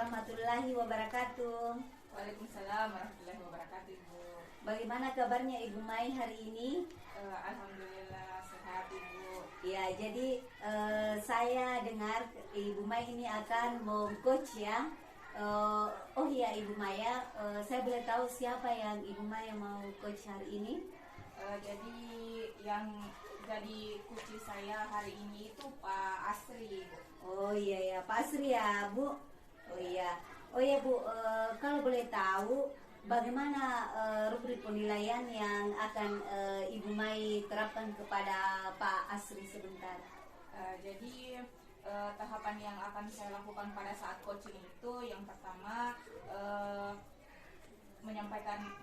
warahmatullahi wabarakatuh. Waalaikumsalam warahmatullahi wabarakatuh, Ibu. Bagaimana kabarnya Ibu Mai hari ini? Alhamdulillah sehat, Ibu. Ya, jadi saya dengar Ibu Mai ini akan coach ya. Oh iya Ibu Maya, saya boleh tahu siapa yang Ibu Maya mau coach hari ini? Jadi yang jadi coach saya hari ini itu Pak Asri, Ibu. Oh iya ya, Pak Asri ya, Bu. Oh iya Bu, kalau boleh tahu bagaimana rubrik penilaian yang akan Ibu Mai terapkan kepada Pak Asri sebentar? Jadi tahapan yang akan saya lakukan pada saat coaching itu yang pertama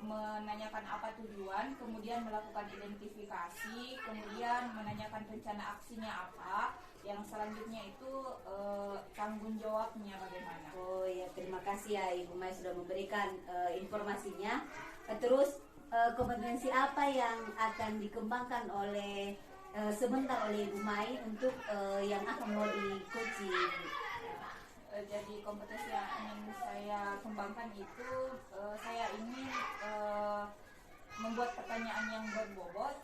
menanyakan apa tujuan, kemudian melakukan identifikasi, kemudian menanyakan rencana aksinya apa, yang selanjutnya itu tanggung jawabnya bagaimana. Oh ya, terima kasih ya Ibu Mai sudah memberikan informasinya. Terus kompetensi apa yang akan dikembangkan oleh sebentar oleh Ibu Mai untuk yang akan mau di-coaching? Jadi kompetensi yang ingin saya kembangkan itu saya ingin membuat pertanyaan yang berbobot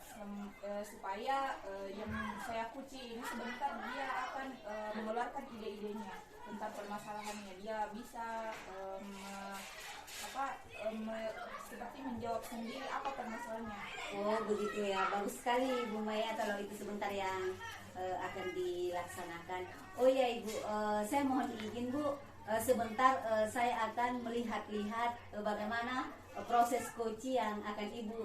supaya yang saya coaching ini sebentar dia akan mengeluarkan ide-idenya tentang permasalahannya. Dia bisa seperti menjawab sendiri apa permasalahannya. Oh begitu ya, bagus sekali Bu Maya kalau itu sebentar yang akan dilaksanakan. Oh ya Ibu, saya mohon izin Bu, sebentar saya akan melihat-lihat bagaimana proses coaching yang akan Ibu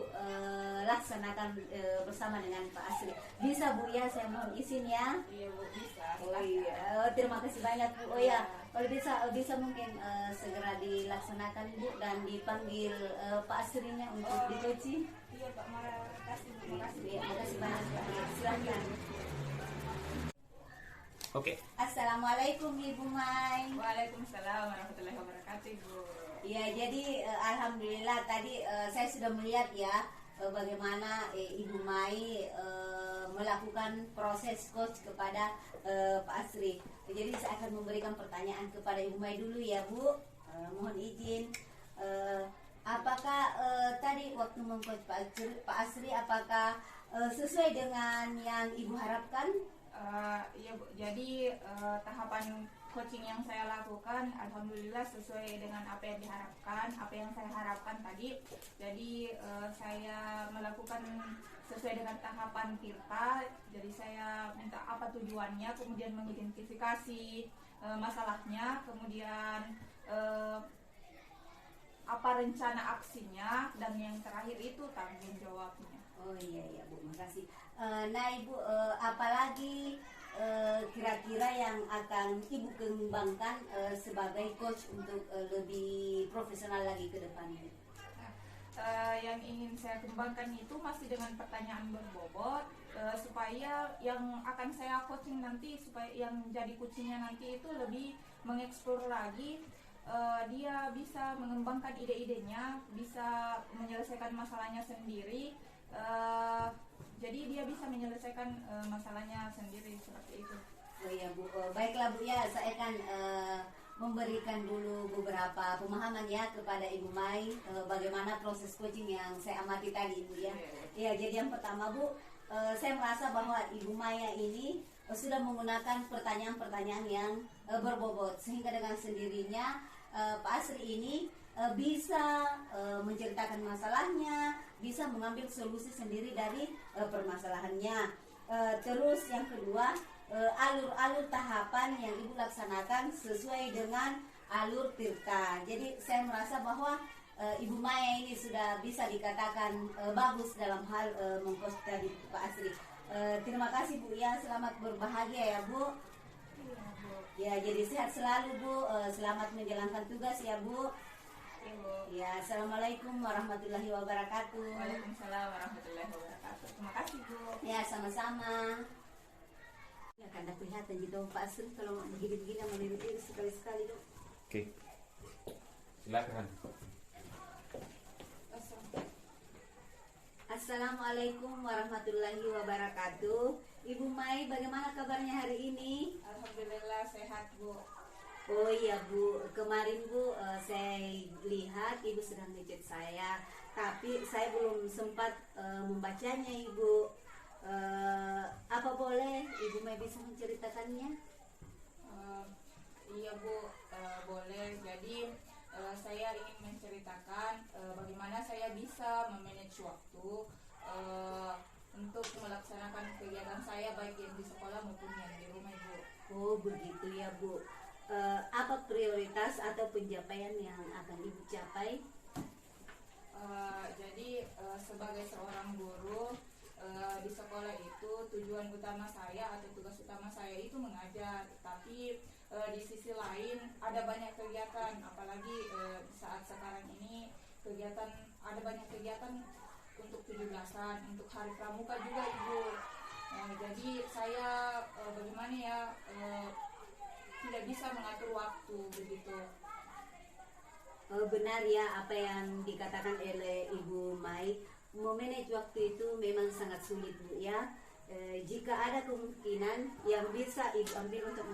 laksanakan bersama dengan Pak Asri. Bisa Bu ya, saya mohon izin ya. Iya Bu, bisa. Oh iya, terima kasih banyak Bu. Oh ya, kalau bisa mungkin segera dilaksanakan Bu dan dipanggil Pak Asrinya untuk di-coaching. Iya Pak, makasih Bu. Iya, makasih banyak Pak. Silakan. Oke. Assalamualaikum Ibu Mai. Waalaikumsalam warahmatullahi wabarakatuh, Ibu. Ya, jadi alhamdulillah tadi saya sudah melihat ya bagaimana Ibu Mai melakukan proses coach kepada Pak Asri. Jadi saya akan memberikan pertanyaan kepada Ibu Mai dulu ya Bu. Mohon izin. Apakah tadi waktu mengcoach Pak Asri apakah sesuai dengan yang Ibu harapkan? Iya Bu, jadi tahapan coaching yang saya lakukan alhamdulillah sesuai dengan apa yang diharapkan, apa yang saya harapkan tadi. Jadi saya melakukan sesuai dengan tahapan Tirta. Jadi saya minta apa tujuannya, kemudian mengidentifikasi masalahnya, kemudian apa rencana aksinya, dan yang terakhir itu tanggung jawabnya. Oh iya Bu, makasih. Nah Ibu, apalagi kira-kira yang akan Ibu kembangkan sebagai coach untuk lebih profesional lagi ke depannya? Yang ingin saya kembangkan itu masih dengan pertanyaan berbobot supaya yang akan saya coaching nanti, supaya yang jadi coachingnya nanti itu lebih mengeksplor lagi. Dia bisa mengembangkan ide-idenya, bisa menyelesaikan masalahnya sendiri. Jadi dia bisa menyelesaikan masalahnya sendiri seperti itu. Oh iya Bu, baiklah Bu ya, saya akan memberikan dulu beberapa pemahaman ya kepada Ibu Mai bagaimana proses coaching yang saya amati tadi Bu ya. Ya, jadi yang pertama Bu, saya merasa bahwa Ibu Maya ini sudah menggunakan pertanyaan-pertanyaan yang berbobot sehingga dengan sendirinya Pak Asri ini bisa menceritakan masalahnya, bisa mengambil solusi sendiri dari permasalahannya. Terus yang kedua, alur-alur tahapan yang Ibu laksanakan sesuai dengan alur Tirta. Jadi saya merasa bahwa Ibu Maya ini sudah bisa dikatakan bagus dalam hal mengcoach tadi Pak Asri. Terima kasih Bu ya, selamat berbahagia ya Bu. Ya, jadi sehat selalu Bu, selamat menjalankan tugas ya Bu. Ya, assalamualaikum warahmatullahi wabarakatuh. Waalaikumsalam warahmatullahi wabarakatuh. Terima kasih Bu. Ya, sama-sama. Ya, kan dah kelihatan gitu Pak Asri kalau begini-begini meneliti sekali-sekali dong. Oke. Silakan. Assalamualaikum warahmatullahi wabarakatuh. Ibu Mai, bagaimana kabarnya hari ini? Alhamdulillah sehat Bu. Oh iya Bu, kemarin Bu, saya lihat Ibu sedang ngechat saya, tapi saya belum sempat membacanya Ibu. Apa boleh Ibu Mai bisa menceritakannya? Iya Bu, boleh. Jadi saya ingin menceritakan bagaimana saya bisa memanage waktu untuk melaksanakan kegiatan saya baik yang di sekolah maupun yang di rumah Ibu. Oh begitu ya Bu. Apa prioritas atau pencapaian yang akan Ibu capai? Jadi sebagai seorang guru di sekolah itu tujuan utama saya atau tugas utama saya itu mengajar, tapi di sisi lain ada banyak kegiatan, apalagi saat sekarang ini ada banyak kegiatan untuk 17-an, untuk hari pramuka juga Ibu. Jadi saya bagaimana ya tidak bisa mengatur waktu begitu. Benar ya apa yang dikatakan oleh Ibu Mai, memanage waktu itu memang sangat sulit Bu ya. Jika ada kemungkinan yang bisa Ibu ambil untuk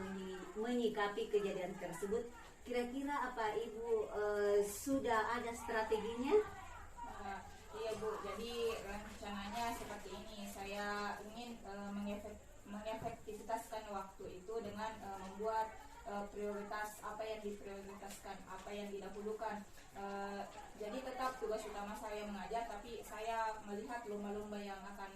menyikapi kejadian tersebut, kira-kira apa Ibu sudah ada strateginya? Iya Bu, jadi rencananya seperti ini. Saya ingin mengefektivitaskan waktu itu dengan membuat prioritas apa yang diprioritaskan, apa yang didahulukan. Jadi tetap tugas utama saya mengajar, tapi saya melihat lomba-lomba yang akan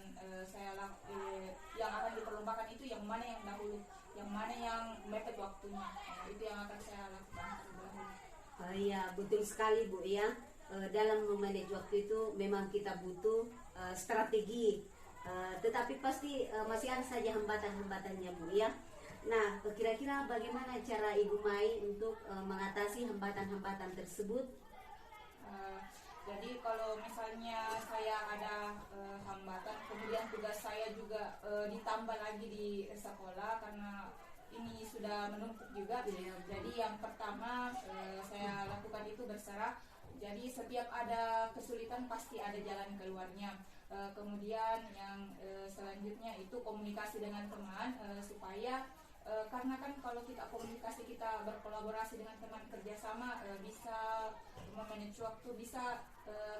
yang akan diperlombakan itu yang mana yang dahulu, yang mana yang mepet waktunya. Itu yang akan saya lakukan terlebih dahulu. Iya betul sekali Bu ya. Dalam memanage waktu itu memang kita butuh strategi, tetapi pasti masih ada saja hambatan-hambatannya Bu ya. Nah kira-kira bagaimana cara Ibu Mai untuk mengatasi hambatan-hambatan tersebut? Jadi kalau misalnya saya ada hambatan, kemudian tugas saya juga ditambah lagi di sekolah karena ini sudah menumpuk juga. Jadi yang pertama saya lakukan itu berserah. Jadi setiap ada kesulitan pasti ada jalan keluarnya. Kemudian yang selanjutnya itu komunikasi dengan teman supaya karena kan kalau kita komunikasi, kita berkolaborasi dengan teman, kerjasama, bisa memanage waktu, bisa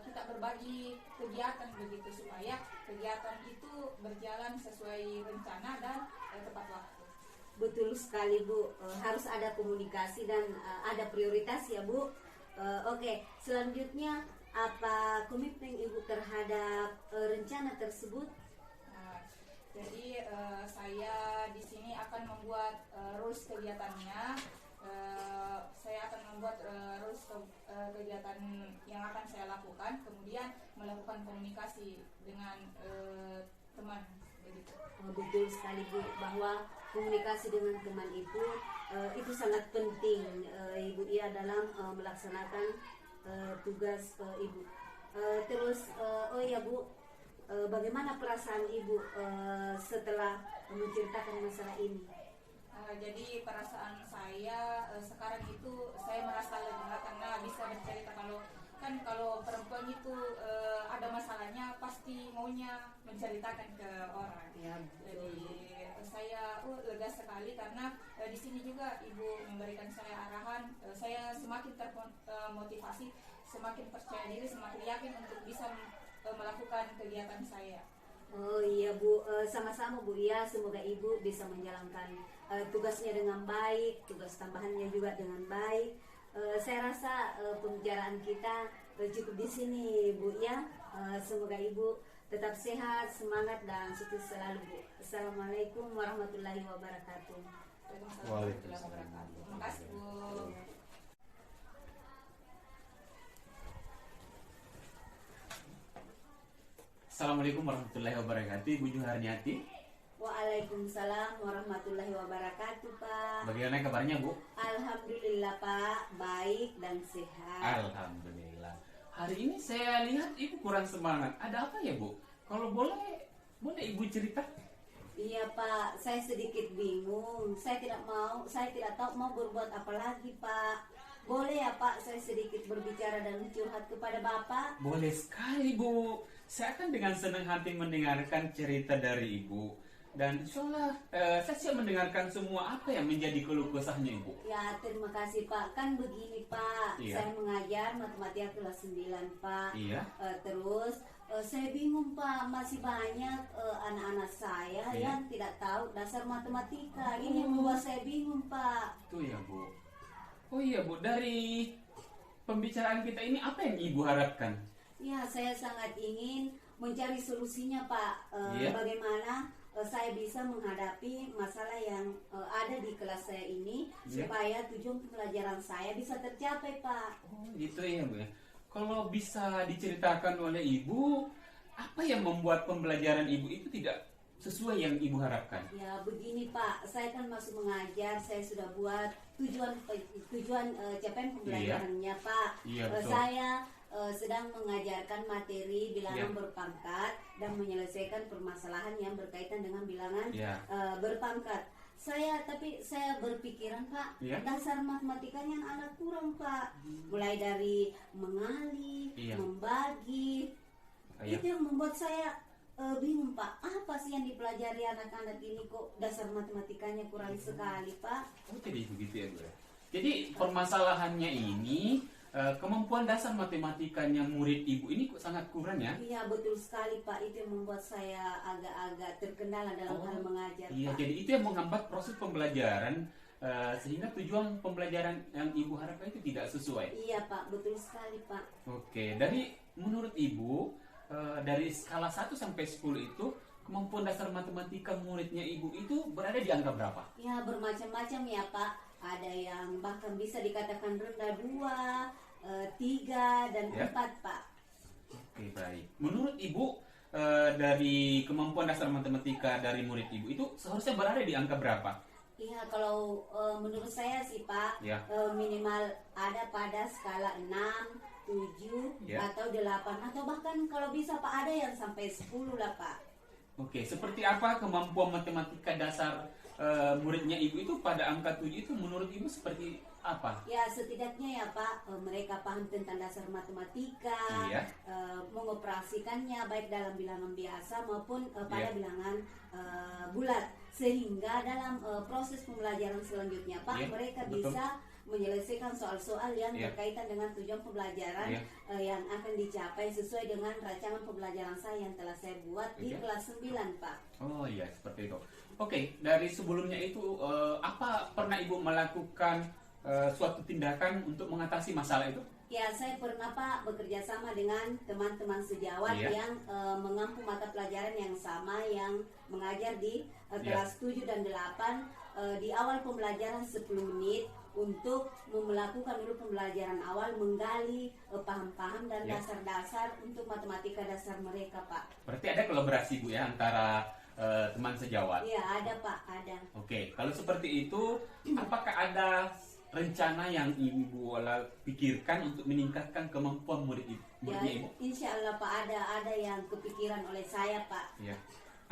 kita berbagi kegiatan begitu supaya kegiatan itu berjalan sesuai rencana dan tepat waktu. Betul sekali Bu, harus ada komunikasi dan ada prioritas ya Bu. Oke, selanjutnya apa komitmen Ibu terhadap rencana tersebut? Jadi saya di sini akan membuat rules kegiatannya. Saya akan membuat rules kegiatan yang akan saya lakukan, kemudian melakukan komunikasi dengan teman begitu. Betul sekali Bu, bahwa komunikasi dengan teman itu sangat penting Ibu ya dalam melaksanakan tugas Ibu. Terus oh ya Bu, bagaimana perasaan Ibu setelah menceritakan masalah ini? Jadi perasaan saya sekarang itu saya merasa lega karena bisa bercerita. Kalau perempuan itu ada masalahnya pasti maunya menceritakan ke orang. Ya, Jadi saya lega sekali karena di sini juga Ibu memberikan saya arahan. Saya semakin termotivasi, semakin percaya diri, semakin yakin untuk bisa melakukan kegiatan saya. Oh iya Bu, sama-sama Bu ya. Semoga Ibu bisa menjalankan tugasnya dengan baik, tugas tambahannya juga dengan baik. Saya rasa pembicaraan kita cukup di sini Bu ya. Semoga Ibu tetap sehat, semangat dan sukses selalu Bu. Assalamualaikum warahmatullahi wabarakatuh. Waalaikumsalam warahmatullahi wabarakatuh. Terima kasih Bu. Assalamualaikum warahmatullahi wabarakatuh, Ibu Juharniati. Waalaikumsalam warahmatullahi wabarakatuh Pak. Bagaimana kabarnya Bu? Alhamdulillah Pak, baik dan sehat. Alhamdulillah. Hari ini saya lihat Ibu kurang semangat. Ada apa ya Bu? Kalau boleh Ibu cerita? Iya Pak, saya sedikit bingung. Saya tidak tahu mau berbuat apa lagi Pak. Boleh ya Pak, saya sedikit berbicara dan curhat kepada Bapak? Boleh sekali Bu. Saya akan dengan senang hati mendengarkan cerita dari Ibu. Dan insyaallah saya siap mendengarkan semua apa yang menjadi keluh kesahnya Ibu. Ya, terima kasih Pak. Kan begini Pak, Iya. saya mengajar matematika kelas 9 Pak. Iya. Terus saya bingung Pak, masih banyak anak-anak saya Iya. yang tidak tahu dasar matematika. Ini yang membuat saya bingung Pak. Itu ya Bu. Oh iya Bu, dari pembicaraan kita ini apa yang Ibu harapkan? Ya, saya sangat ingin mencari solusinya Pak. Iya. Bagaimana saya bisa menghadapi masalah yang ada di kelas saya ini, Iya. supaya tujuan pembelajaran saya bisa tercapai Pak. Oh gitu ya Bu ya. Kalau bisa diceritakan oleh Ibu, apa yang membuat pembelajaran Ibu itu tidak sesuai yang Ibu harapkan? Ya begini Pak, saya kan masuk mengajar, saya sudah buat tujuan capaian pembelajarannya Pak. Iya, betul. Saya sedang mengajarkan materi bilangan Iya. berpangkat dan menyelesaikan permasalahan yang berkaitan dengan bilangan Iya. berpangkat. Tapi saya berpikiran Pak, Iya. dasar matematikanya anak kurang Pak. Mulai dari mengali, Iya. membagi, Iya. itu yang membuat saya bingung Pak. Apa sih yang dipelajari anak-anak ini kok dasar matematikanya kurang sekali Pak? Oh jadi begitu ya Bu ya. Jadi permasalahannya ini kemampuan dasar matematikanya murid Ibu ini kok sangat kurang ya? Iya betul sekali Pak. Itu yang membuat saya agak-agak terkendala dalam hal mengajar Iya, Pak. jadi itu yang menghambat proses pembelajaran sehingga tujuan pembelajaran yang Ibu harapkan itu tidak sesuai. Iya Pak, betul sekali Pak. Oke, dari menurut Ibu dari skala 1 sampai 10 itu kemampuan dasar matematika muridnya Ibu itu berada di angka berapa? Ya bermacam-macam ya Pak. Ada yang bahkan bisa dikatakan rendah 2, 3, dan Ya. 4 Pak. Oke, baik. Menurut Ibu dari kemampuan dasar matematika dari murid Ibu itu seharusnya berada di angka berapa? Iya kalau menurut saya sih Pak, Ya. minimal ada pada skala 6, 7, Ya. atau 8, atau bahkan kalau bisa Pak ada yang sampai 10 lah Pak. Oke, seperti apa kemampuan matematika dasar muridnya Ibu itu pada angka 7 itu menurut Ibu seperti apa? Ya setidaknya ya Pak, mereka paham tentang dasar matematika, Iya. mengoperasikannya baik dalam bilangan biasa maupun pada Iya. bilangan bulat, sehingga dalam proses pembelajaran selanjutnya Pak, Iya, mereka betul. bisa menyelesaikan soal-soal yang Iya. berkaitan dengan tujuan pembelajaran Iya. yang akan dicapai sesuai dengan rancangan pembelajaran saya yang telah saya buat di Iya. kelas 9 Pak. Oh iya, seperti itu. Oke, dari sebelumnya itu apa pernah Ibu melakukan suatu tindakan untuk mengatasi masalah itu? Ya, saya pernah Pak bekerja sama dengan teman-teman sejawat Iya. yang mengampu mata pelajaran yang sama, yang mengajar di Iya. kelas 7 dan 8. Di awal pembelajaran 10 menit untuk melakukan dulu pembelajaran awal, menggali paham-paham dan Iya. dasar-dasar untuk matematika dasar mereka Pak. Berarti ada kolaborasi Bu ya antara teman sejawat. Iya, ada Pak, ada. Oke, kalau seperti itu, apakah ada rencana yang Ibu pikirkan untuk meningkatkan kemampuan Ya, muridnya Ibu? insya Allah Pak, ada yang kepikiran oleh saya Pak. Ya.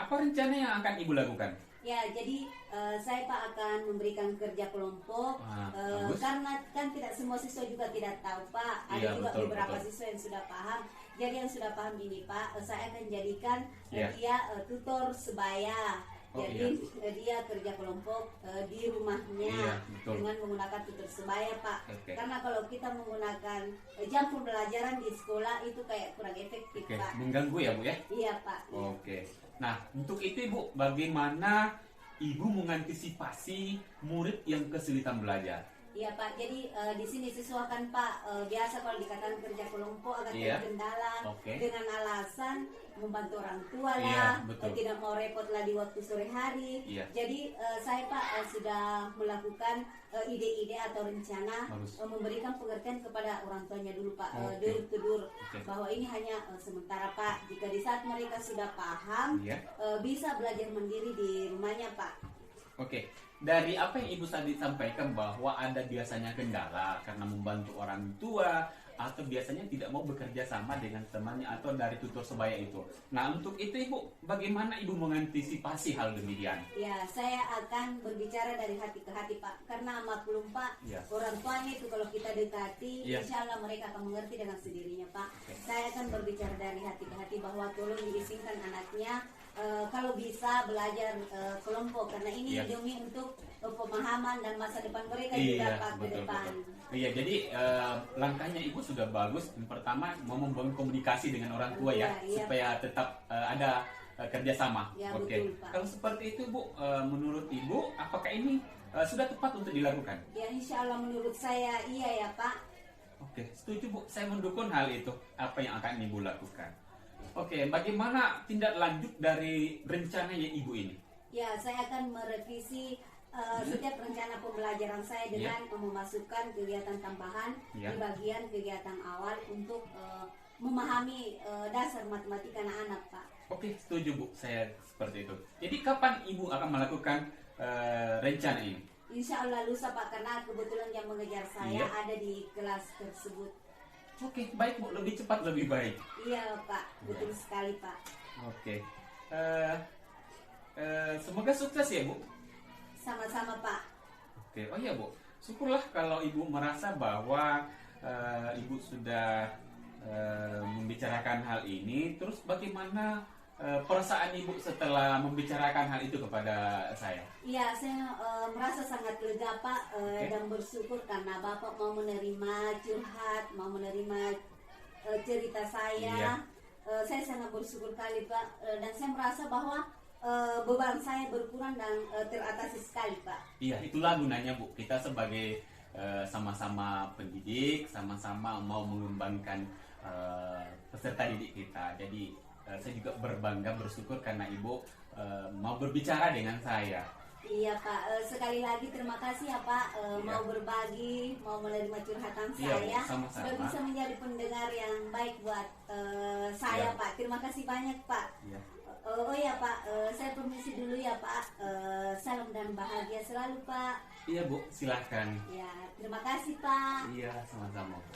Apa rencana yang akan Ibu lakukan? Ya, jadi saya Pak akan memberikan kerja kelompok Bagus. karena kan tidak semua siswa juga tidak tahu Pak. Ada Iya, juga betul, beberapa betul. siswa yang sudah paham. Jadi yang sudah paham ini Pak, saya akan jadikan Iya. dia tutor sebaya. Oh, Jadi dia kerja kelompok di rumahnya Iya, betul. dengan menggunakan tutor sebaya Pak. Oke. Karena kalau kita menggunakan jam pembelajaran di sekolah itu kayak kurang efektif Oke, Pak. mengganggu ya Bu ya? Iya Pak. Oke. Nah, untuk itu Ibu, bagaimana Ibu mengantisipasi murid yang kesulitan belajar? Iya Pak, jadi di sini sesuaikan Pak, biasa kalau dikatakan kerja kelompok agak Iya. terkendala Oke. dengan alasan membantu orang tua Iya, lah, betul. tidak mau repot lah di waktu sore hari. Iya. Jadi saya Pak sudah melakukan ide-ide atau rencana Bagus. memberikan pengertian kepada orang tuanya dulu Pak, Oke. door to door, Oke. bahwa ini hanya sementara Pak. Jika di saat mereka sudah paham, Iya. bisa belajar mandiri di rumahnya Pak. Oke, dari apa yang Ibu tadi sampaikan bahwa ada biasanya kendala karena membantu orang tua atau biasanya tidak mau bekerja sama dengan temannya atau dari tutor sebaya itu. Nah, untuk itu Ibu, bagaimana Ibu mengantisipasi hal demikian? Ya, saya akan berbicara dari hati ke hati Pak, karena maklum Pak, Ya. orang tuanya itu kalau kita dekati, Ya. insya Allah mereka akan mengerti dengan sendirinya Pak. Oke. Saya akan berbicara dari hati ke hati bahwa tolong diizinkan anaknya kalau bisa belajar kelompok karena ini Iya. demi untuk pemahaman dan masa depan mereka juga Pak ke depan. Iya, jadi langkahnya Ibu sudah bagus. Yang pertama mau membangun komunikasi dengan orang tua ya, Iya, supaya tetap ada kerjasama. Ya, Oke. betul, Pak. Kalau seperti itu Bu, menurut Ibu apakah ini sudah tepat untuk dilakukan? Ya insya Allah menurut saya iya ya Pak. Oke, setuju Bu. Saya mendukung hal itu. Apa yang akan Ibu lakukan? Oke, bagaimana tindak lanjut dari rencananya Ibu ini? Ya saya akan merevisi setiap rencana pembelajaran saya dengan memasukkan kegiatan tambahan Ya. di bagian kegiatan awal untuk memahami dasar matematika anak-anak Pak. Oke, setuju Bu. Saya seperti itu. Jadi kapan Ibu akan melakukan rencana ini? Insya Allah lusa Pak karena kebetulan yang mengejar saya Iya. ada di kelas tersebut. Oke, baik Bu. Lebih cepat lebih baik. Iya Pak, betul sekali Pak. Oke. Semoga sukses ya Bu. Sama-sama Pak. Oke. Oh iya Bu. Syukurlah kalau Ibu merasa bahwa Ibu sudah membicarakan hal ini. Terus bagaimana perasaan Ibu setelah membicarakan hal itu kepada saya? Iya, saya merasa sangat lega Pak dan bersyukur karena Bapak mau menerima curhat, mau menerima cerita saya. Iya. Saya sangat bersyukur kali Pak dan saya merasa bahwa beban saya berkurang dan teratasi sekali Pak. Iya, itulah gunanya Bu. Kita sebagai sama-sama pendidik, sama-sama mau mengembangkan peserta didik kita. Jadi saya juga berbangga, bersyukur karena Ibu mau berbicara dengan saya. Iya Pak, sekali lagi terima kasih ya Pak Iya. mau berbagi, mau menerima curhatan Iya, Bu, saya. sama-sama. Sudah bisa menjadi pendengar yang baik buat saya Iya. Pak. Terima kasih banyak Pak. Iya. Oh ya Pak, saya permisi dulu ya Pak. Salam dan bahagia selalu Pak. Iya Bu, silahkan. Ya, terima kasih Pak. Iya, sama-sama Bu.